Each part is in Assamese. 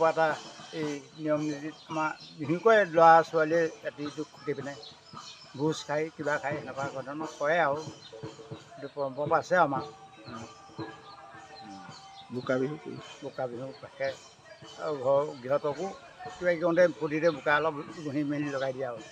পৰা এটা এই নিয়ম নীতিত আমাৰ বিশেষকৈ ল'ৰা ছোৱালীয়ে ৰাতিটো খুটি পিনে ভোজ খাই কিবা খাই এনেকুৱা ধৰণৰ কৰে আৰু এইটো পৰম্পৰা আছে আমাৰ বোকা বিহু পাতে আৰু ঘৰ গৃহতকো কিবা কৰোঁতে ফূৰ্তিতে বোকা অলপ ঘঁহি মেলি লগাই দিয়া আৰু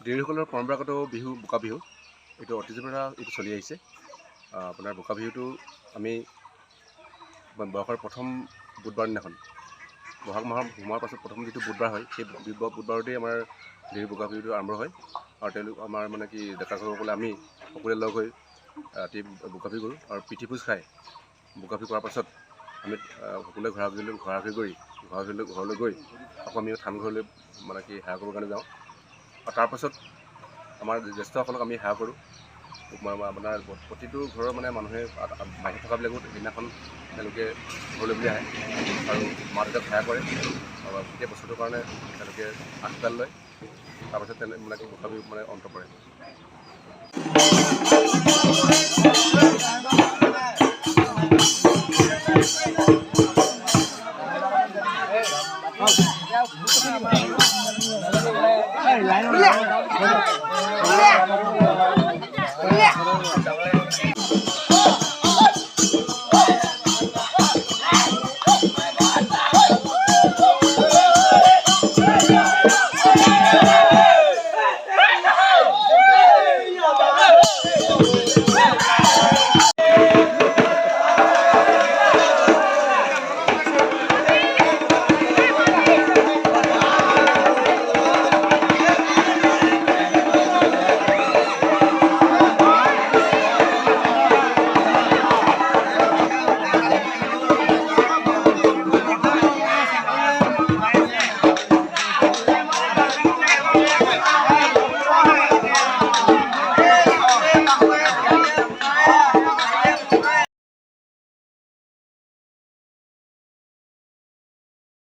দেউৰীসকলৰ পৰম্পৰাগত বিহু বোকা বিহু এইটো অতীজৰ পৰা এইটো চলি আহিছে আপোনাৰ বোকা বিহুটো আমি বহাগৰ প্ৰথম বুধবাৰ দিনাখন বহাগ মাহৰ সোমোৱাৰ পাছত প্ৰথম যিটো বুধবাৰ হয় সেই বুধবাৰতেই আমাৰ দেউৰী বোকা বিহুটো আৰম্ভ হয় আৰু তেওঁলোক আমাৰ মানে কি ডেকা গাভৰুসকলে আমি সকলোৱে লগ হৈ ৰাতি বোকা বিহু কৰোঁ আৰু পিঠি ভোজ খাই বোকা বিহু কৰাৰ পাছত আমি সকলোৱে ঘৰা ঘৰি ঘৰলৈ গৈ আকৌ আমি থান ঘৰলৈ মানে কি সেৱা কৰিবৰ কাৰণে যাওঁ আৰু তাৰপাছত আমাৰ জ্যেষ্ঠসকলক আমি সেৱা কৰোঁ আপোনাৰ প্ৰতিটো ঘৰৰ মানে মানুহে বাহিৰত থকাবিলাকো সেইদিনাখন তেওঁলোকে ঘৰলৈ বুলি আহে আৰু মা দেউতাক সেৱা কৰে আৰু গোটেই বছৰটোৰ কাৰণে তেওঁলোকে আশীৰ্বাদ লয় তাৰপাছত মানে বোকা বিহু মানে অন্ত পৰে লাইন